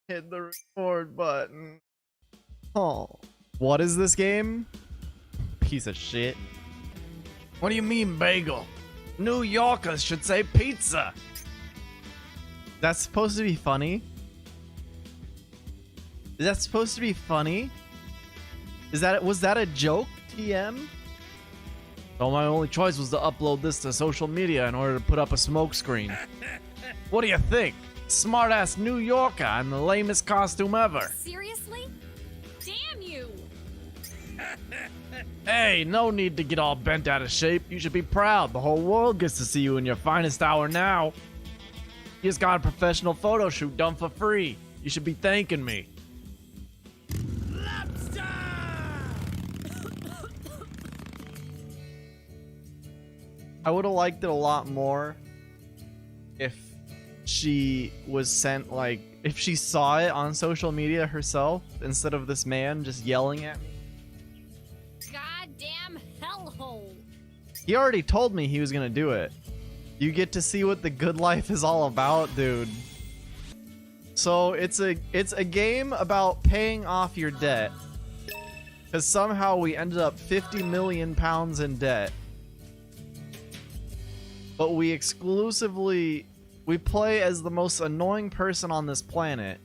Hit the record button. Oh. What is this game? Piece of shit. What do you mean, bagel? New Yorkers should say pizza. That's supposed to be funny? Is that supposed to be funny? Was that a joke, TM? So my only choice was to upload this to social media in order to put up a smokescreen. What do you think? Smart-ass New Yorker in the lamest costume ever. Seriously? Damn you! Hey, no need to get all bent out of shape. You should be proud. The whole world gets to see you in your finest hour now. You just got a professional photo shoot done for free. You should be thanking me. I would have liked it a lot more if she was sent, like, if she saw it on social media herself instead of this man just yelling at me. Goddamn hellhole! He already told me he was gonna do it. You get to see what the good life is all about, dude. So it's a game about paying off your debt. Because somehow we ended up 50 million pounds in debt. But we play as the most annoying person on this planet.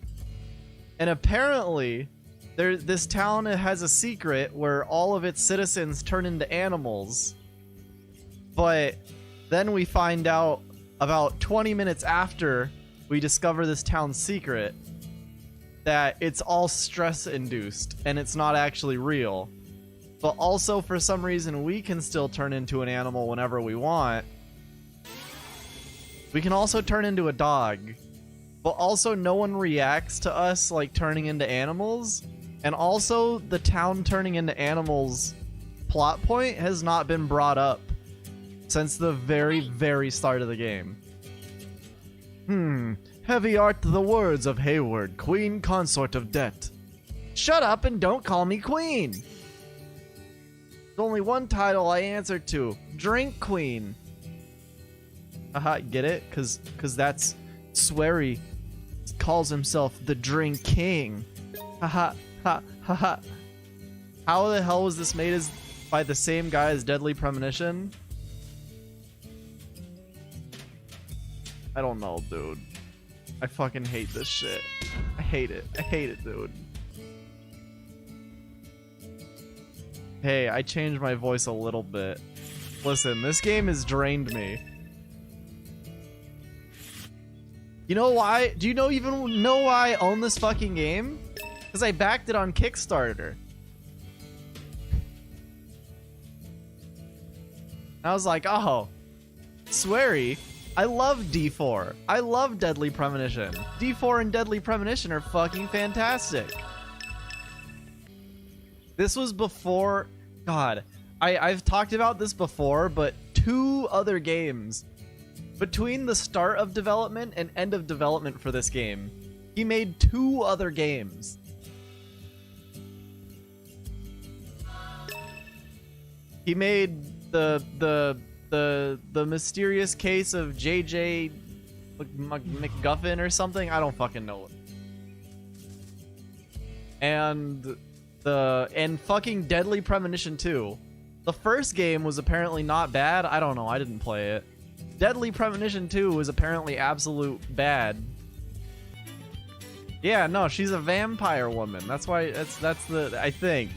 And apparently, this town has a secret where all of its citizens turn into animals. But then we find out about 20 minutes after we discover this town's secret that it's all stress-induced and it's not actually real. But also, for some reason, we can still turn into an animal whenever we want. We can also turn into a dog, but also no one reacts to us like turning into animals. And also the town turning into animals plot point has not been brought up since the very start of the game. Heavy art the words of Hayward, queen consort of debt. Shut up and don't call me queen. There's only one title I answer to, Drink Queen. Haha, get it? Cause that's Swery calls himself the Drink King. Haha, ha, ha, ha. How the hell was this made as by the same guy as Deadly Premonition? I don't know, dude. I fucking hate this shit. I hate it. I hate it, dude. Hey, I changed my voice a little bit. Listen, this game has drained me. You know why? Do you even know why I own this fucking game? Because I backed it on Kickstarter. I was like, oh, Swery, I love D4. I love Deadly Premonition. D4 and Deadly Premonition are fucking fantastic. This was before... God, I've talked about this before, but 2 other games between the start of development and end of development for this game, he made 2 other games. He made the mysterious case of JJ McGuffin or something. I don't fucking know. And fucking Deadly Premonition 2. The first game was apparently not bad. I don't know. I didn't play it. Deadly Premonition 2 was apparently absolute bad. Yeah, no, she's a vampire woman. That's why that's the I think.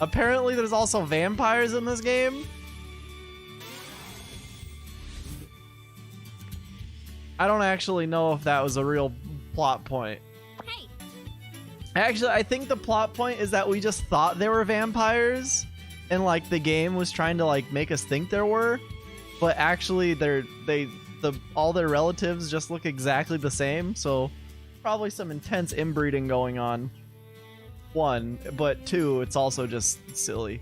Apparently there's also vampires in this game. I don't actually know if that was a real plot point. Hey! Actually, I think the plot point is that we just thought they were vampires and like the game was trying to like make us think there were. But actually, all their relatives just look exactly the same, so probably some intense inbreeding going on. 1, but 2, it's also just silly.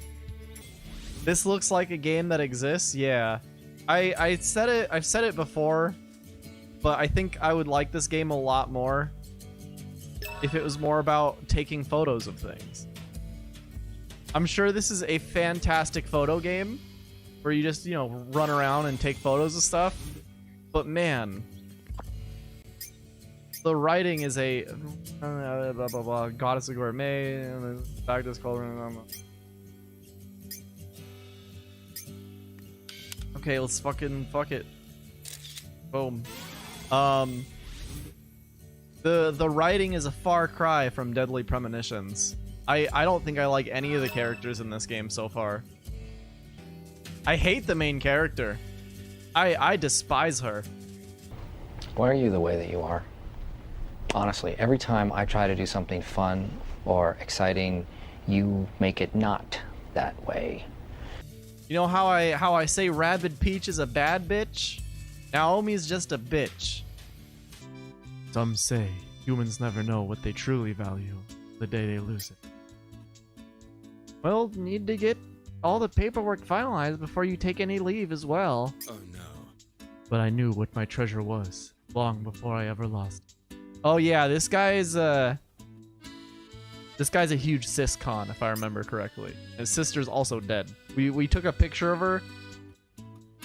This looks like a game that exists, yeah. I've said it before, but I think I would like this game a lot more if it was more about taking photos of things. I'm sure this is a fantastic photo game, where you just, you know, run around and take photos of stuff. But man, The writing is a blah blah blah goddess of gourmet and back this color. Okay, let's fuck it. Boom. The writing is a far cry from Deadly Premonitions. I don't think I like any of the characters in this game so far. I hate the main character. I despise her. Why are you the way that you are? Honestly, every time I try to do something fun or exciting, you make it not that way. You know how I say Rabid Peach is a bad bitch? Naomi's just a bitch. Some say humans never know what they truly value the day they lose it. Well, need to get all the paperwork finalized before you take any leave as well. Oh no. But I knew what my treasure was long before I ever lost it. Oh yeah, this guy's a huge cis-con, if I remember correctly. His sister's also dead. We took a picture of her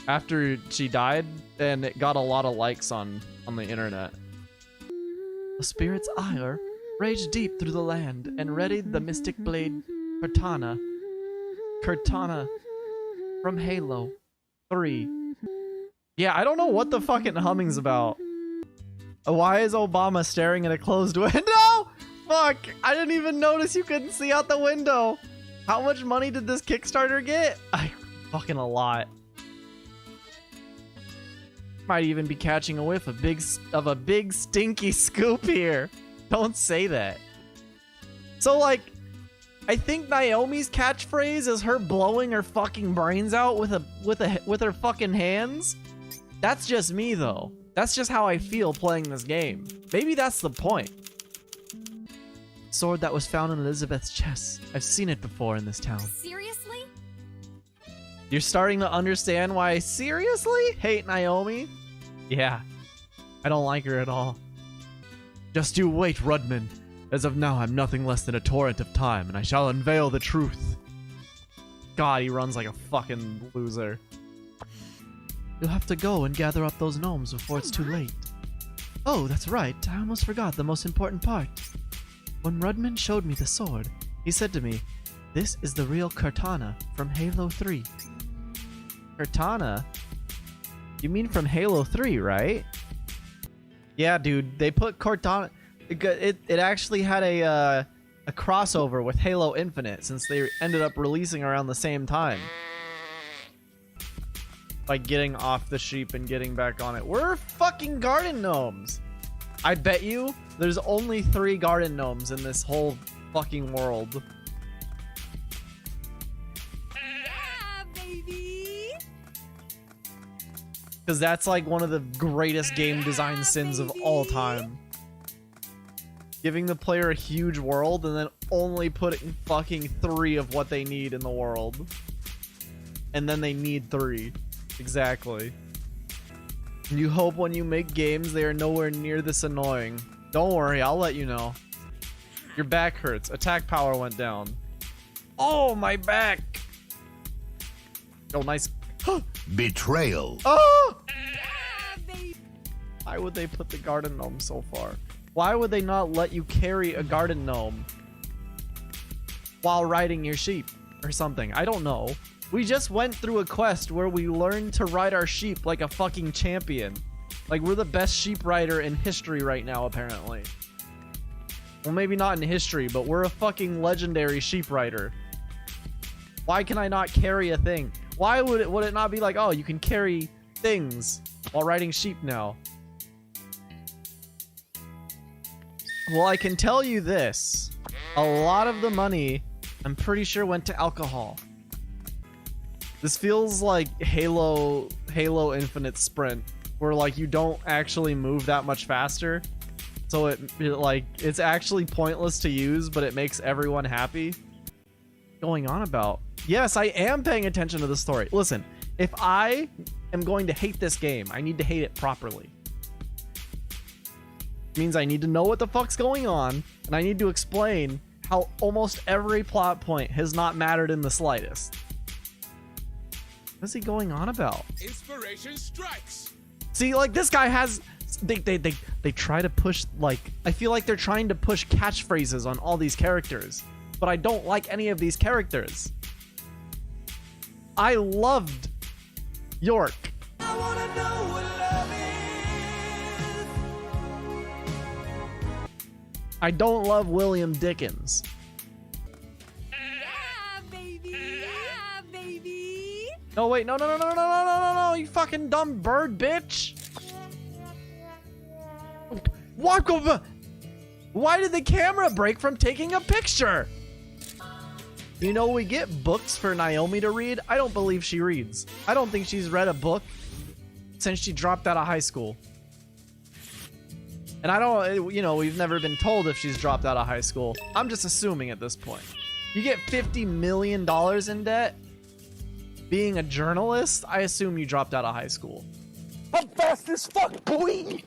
after she died, and it got a lot of likes on the internet. The spirit's ire raged deep through the land and readied the mystic blade Cortana from Halo 3. Yeah, I don't know what the fucking humming's about. Why is Obama staring at a closed window? Fuck, I didn't even notice you couldn't see out the window. How much money did this Kickstarter get? Fucking a lot. Might even be catching a whiff of a big stinky scoop here. Don't say that. So like, I think Naomi's catchphrase is her blowing her fucking brains out with her fucking hands. That's just me though. That's just how I feel playing this game. Maybe that's the point. Sword that was found in Elizabeth's chest. I've seen it before in this town. Seriously? You're starting to understand why I seriously hate Naomi? Yeah. I don't like her at all. Just you wait, Rudman. As of now, I'm nothing less than a torrent of time, and I shall unveil the truth. God, he runs like a fucking loser. You'll have to go and gather up those gnomes before it's too late. Oh, that's right. I almost forgot the most important part. When Rudman showed me the sword, he said to me, "This is the real Cortana from Halo 3. Cortana? You mean from Halo 3, right? Yeah, dude. They put Cortana... It actually had a crossover with Halo Infinite since they ended up releasing around the same time. Like getting off the sheep and getting back on it. We're fucking garden gnomes. I bet you there's only 3 garden gnomes in this whole fucking world. Yeah, baby. Because that's like one of the greatest game design sins of all time. Giving the player a huge world and then only putting fucking 3 of what they need in the world. And then they need 3. Exactly. You hope when you make games they are nowhere near this annoying. Don't worry, I'll let you know. Your back hurts. Attack power went down. Oh, my back! Oh, nice. Betrayal. Oh! Yeah, baby. Why would they put the garden gnome so far? Why would they not let you carry a garden gnome while riding your sheep or something? I don't know. We just went through a quest where we learned to ride our sheep like a fucking champion. Like, we're the best sheep rider in history right now, apparently. Well, maybe not in history, but we're a fucking legendary sheep rider. Why can I not carry a thing? Why would it not be like, oh, you can carry things while riding sheep now? Well, I can tell you this. A lot of the money, I'm pretty sure, went to alcohol. This feels like Halo Infinite Sprint, where like you don't actually move that much faster. So it's actually pointless to use, but it makes everyone happy. Going on about? Yes, I am paying attention to the story. Listen, if I am going to hate this game, I need to hate it properly. It means I need to know what the fuck's going on, and I need to explain how almost every plot point has not mattered in the slightest. What's he going on about? Inspiration strikes. See, like, this guy has they try to push, like, I feel like they're trying to push catchphrases on all these characters, but I don't like any of these characters. I loved York. I don't love William Dickens. Yeah, baby. Yeah, baby. No, wait, no, you fucking dumb bird, bitch. Walk over. Why did the camera break from taking a picture? You know, we get books for Naomi to read. I don't believe she reads. I don't think she's read a book since she dropped out of high school. And I don't, you know, we've never been told if she's dropped out of high school. I'm just assuming at this point. You get $50 million in debt being a journalist, I assume you dropped out of high school. I'm fast as fuck, boy!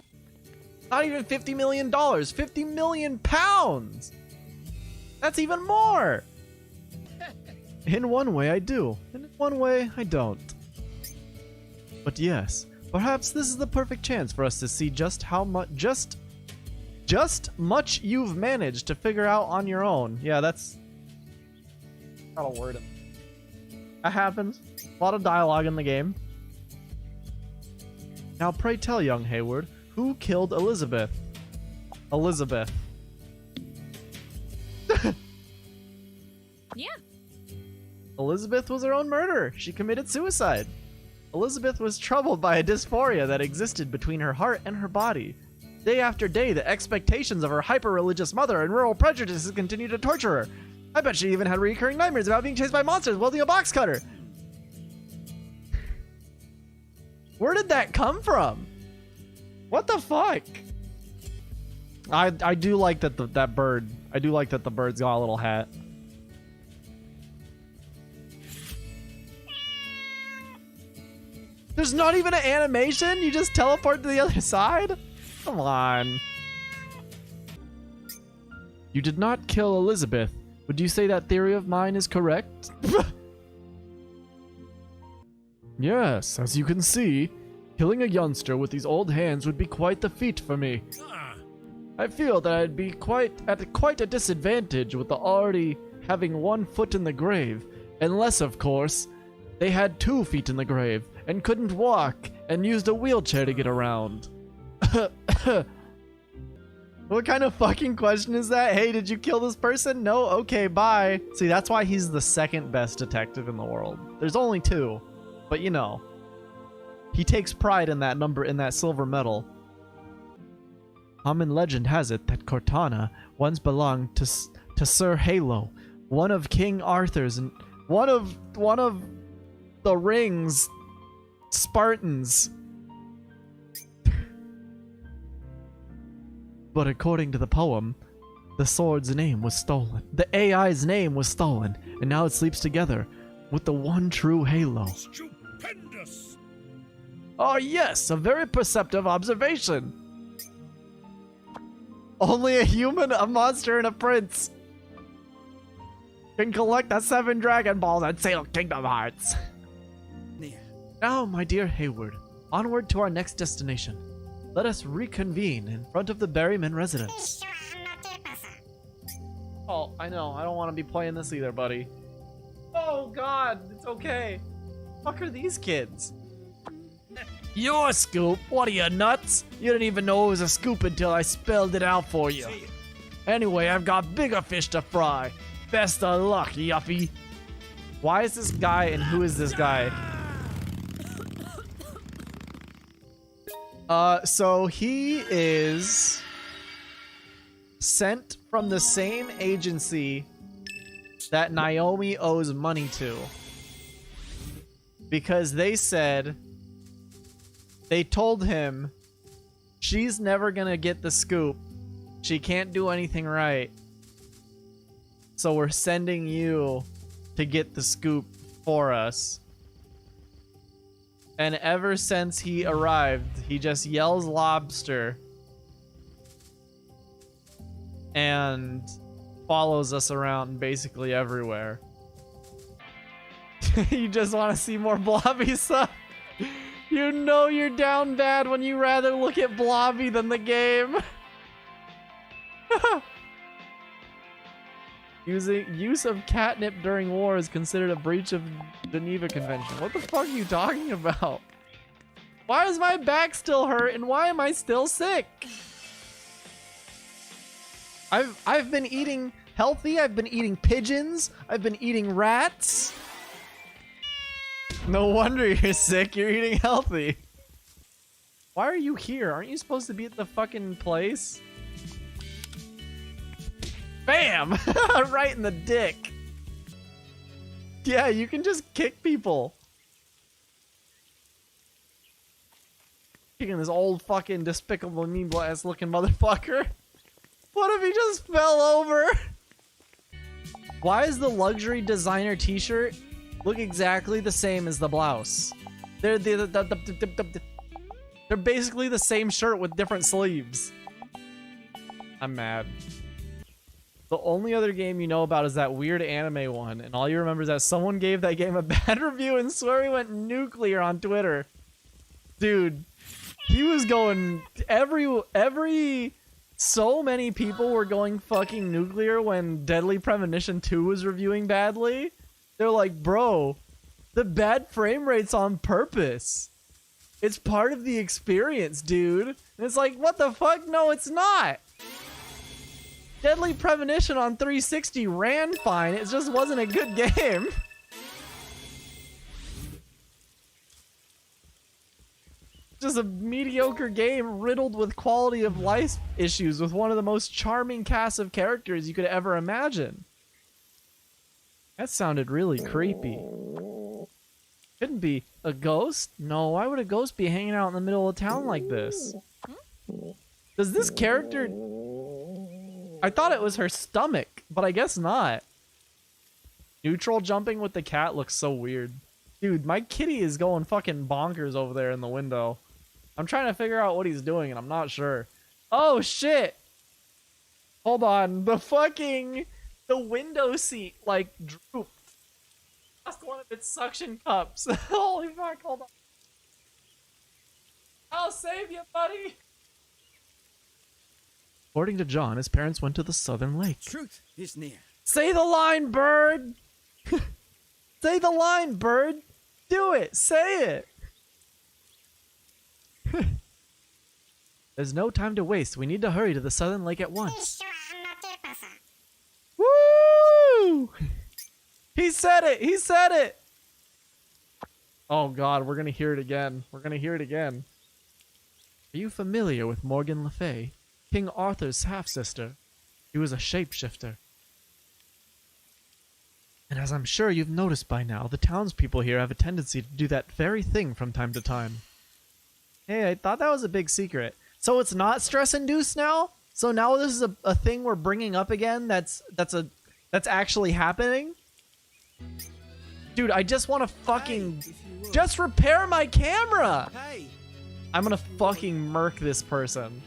Not even $50 million, 50 million pounds! That's even more! In one way I do, and in one way I don't. But yes, perhaps this is the perfect chance for us to see just how much, just much you've managed to figure out on your own. Yeah, that's not a word. That happens. A lot of dialogue in the game. Now pray tell, young Hayward, who killed Elizabeth? Elizabeth. Yeah. Elizabeth was her own murderer. She committed suicide. Elizabeth was troubled by a dysphoria that existed between her heart and her body. Day after day, the expectations of her hyper-religious mother and rural prejudices continued to torture her. I bet she even had recurring nightmares about being chased by monsters wielding a box cutter. Where did that come from? What the fuck? I do like that that bird. I do like that the bird's got a little hat. There's not even an animation? You just teleport to the other side? Come on. You did not kill Elizabeth. Would you say that theory of mine is correct? Yes, as you can see, killing a youngster with these old hands would be quite the feat for me. I feel that I'd be at quite a disadvantage with the already having 1 foot in the grave, unless, of course, they had 2 feet in the grave and couldn't walk and used a wheelchair to get around. What kind of fucking question is that? Hey, did you kill this person? No? Okay, bye. See, that's why he's the second best detective in the world. There's only 2, but you know, he takes pride in that number, in that silver medal. Common legend has it that Cortana once belonged to Sir Halo, one of King Arthur's and one of the Ring's Spartans. But according to the poem, the sword's name was stolen. The AI's name was stolen, and now it sleeps together with the one true Halo. Stupendous! Oh yes, a very perceptive observation. Only a human, a monster, and a prince can collect the 7 Dragon Balls and sail Kingdom Hearts. Now, my dear Hayward, onward to our next destination. Let us reconvene in front of the Berryman residence. Oh, I know. I don't want to be playing this either, buddy. Oh, God. It's okay. Fuck are these kids? Your scoop? What are you, nuts? You didn't even know it was a scoop until I spelled it out for you. Anyway, I've got bigger fish to fry. Best of luck, yuppie. Why is this guy and who is this guy? So he is sent from the same agency that Naomi owes money to. Because they told him she's never gonna get the scoop. She can't do anything right. So we're sending you to get the scoop for us. And ever since he arrived, he just yells lobster and follows us around basically everywhere. You just want to see more blobby stuff? You You know you're down bad when you rather look at Blobby than the game. Use of catnip during war is considered a breach of Geneva Convention. What the fuck are you talking about? Why is my back still hurt and why am I still sick? I've been eating healthy. I've been eating pigeons. I've been eating rats. No wonder you're sick. You're eating healthy. Why are you here? Aren't you supposed to be at the fucking place? Bam! Right in the dick. Yeah, you can just kick people. Kicking this old fucking despicable mean ass looking motherfucker. What if he just fell over? Why is the luxury designer t-shirt look exactly the same as the blouse? They're basically the same shirt with different sleeves. I'm mad. The only other game you know about is that weird anime one, and all you remember is that someone gave that game a bad review and swore he went nuclear on Twitter. Dude, he was going so many people were going fucking nuclear when Deadly Premonition 2 was reviewing badly. They're like, bro, the bad frame rate's on purpose. It's part of the experience, dude. And it's like, what the fuck? No, it's not. Deadly Premonition on 360 ran fine. It just wasn't a good game. Just a mediocre game riddled with quality of life issues with one of the most charming casts of characters you could ever imagine. That sounded really creepy. Couldn't be a ghost? No, why would a ghost be hanging out in the middle of town like this? Does this character... I thought it was her stomach, but I guess not. Neutral jumping with the cat looks so weird. Dude, my kitty is going fucking bonkers over there in the window. I'm trying to figure out what he's doing, and I'm not sure. Oh, shit! Hold on. The window seat, like, drooped. Lost one of its suction cups. Holy fuck, hold on. I'll save you, buddy! According to John, his parents went to the southern lake. Truth is near. Say the line, bird! Say the line, bird! Do it! Say it! There's no time to waste. We need to hurry to the southern lake at once. Woo! He said it! He said it! Oh god, we're gonna hear it again. We're gonna hear it again. Are you familiar with Morgan Le Fay, King Arthur's half-sister? He was a shapeshifter. And as I'm sure you've noticed by now, the townspeople here have a tendency to do that very thing from time to time. Hey, I thought that was a big secret. So it's not stress-induced now? So now this is a thing we're bringing up again that's actually happening? Dude, I just want to fucking... just repair my camera! Hey, I'm gonna fucking murk this person.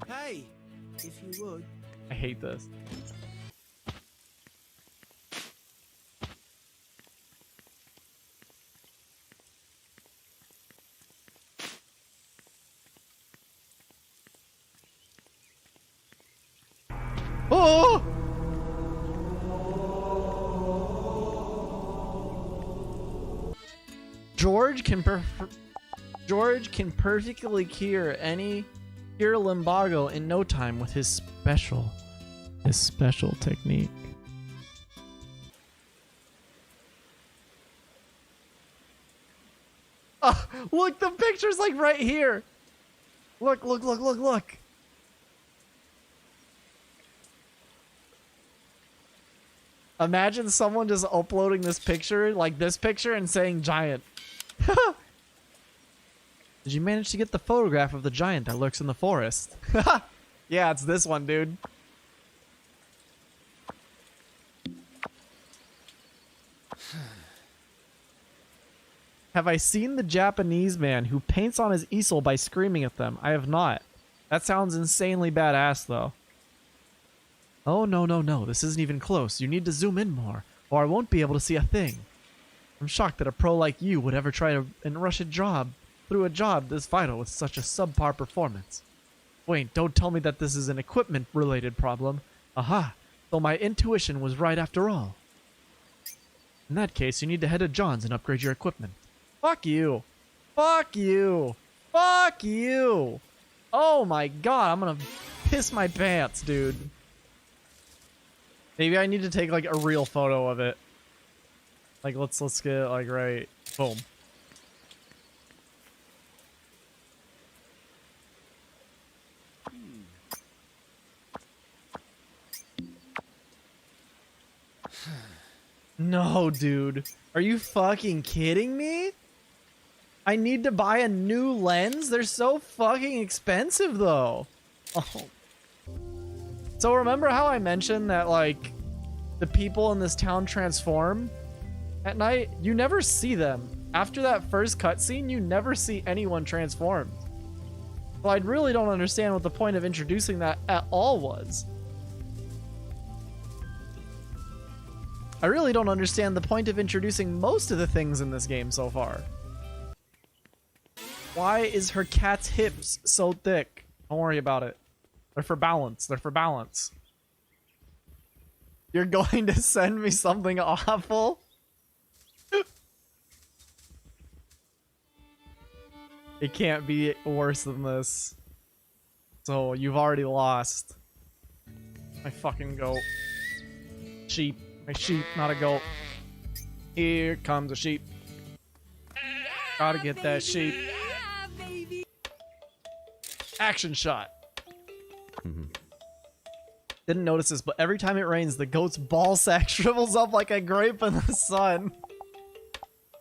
hey, if you would. I hate this. Oh! George can perfectly cure lumbago in no time with his special technique. Oh, look, the picture's like right here. Look. Imagine someone just uploading this picture, like this picture, and saying giant. Did you manage to get the photograph of the giant that lurks in the forest? Yeah, it's this one, dude. Have I seen the Japanese man who paints on his easel by screaming at them? I have not. That sounds insanely badass, though. Oh, no. This isn't even close. You need to zoom in more, or I won't be able to see a thing. I'm shocked that a pro like you would ever try to rush a job through a job this vital with such a subpar performance. Wait, don't tell me that this is an equipment-related problem. Aha! So my intuition was right after all. In that case, you need to head to John's and upgrade your equipment. Fuck you! Fuck you! Fuck you! Oh my god, I'm gonna piss my pants, dude. Maybe I need to take like a real photo of it. Like let's get it like right. Boom. No, dude. Are you fucking kidding me? I need to buy a new lens? They're so fucking expensive though. Oh. So remember how I mentioned that like the people in this town transform at night? You never see them. After that first cutscene, you never see anyone transformed. Well, I really don't understand what the point of introducing that at all was. I really don't understand the point of introducing most of the things in this game so far. Why is her cat's hips so thick? Don't worry about it. They're for balance. They're for balance. You're going to send me something awful? It can't be worse than this. So, you've already lost. My fucking goat. Sheep. My sheep, not a goat. Here comes a sheep. Gotta get that sheep. Yeah, baby. Action shot. Didn't notice this, but every time it rains, the goat's ball sack shrivels up like a grape in the sun.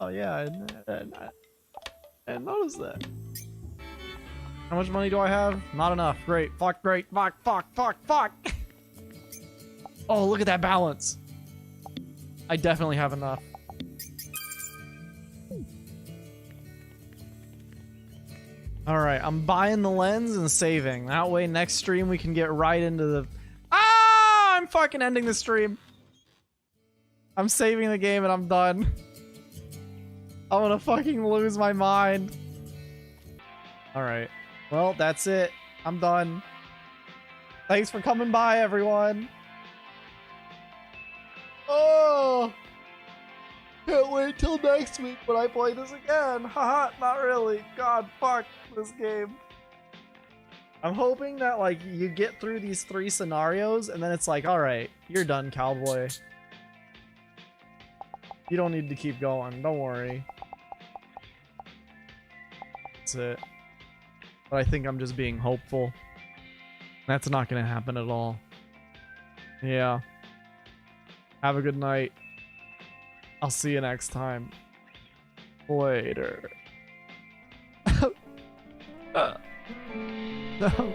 Oh yeah, I didn't notice that. How much money do I have? Not enough. Great. Fuck, great. Fuck, fuck, fuck, fuck. Oh, look at that balance. I definitely have enough. Alright, I'm buying the lens and saving. That way next stream we can get right into the... Ah! I'm fucking ending the stream. I'm saving the game and I'm done. I'm gonna fucking lose my mind. Alright. Well, that's it. I'm done. Thanks for coming by, everyone. Oh! Can't wait till next week when I play this again. Haha, not really. God, fuck this game. I'm hoping that, like, you get through these 3 scenarios and then it's like, alright, you're done, cowboy. You don't need to keep going. Don't worry. That's it. But I think I'm just being hopeful. That's not gonna happen at all. Yeah. Have a good night. I'll see you next time. Later. No.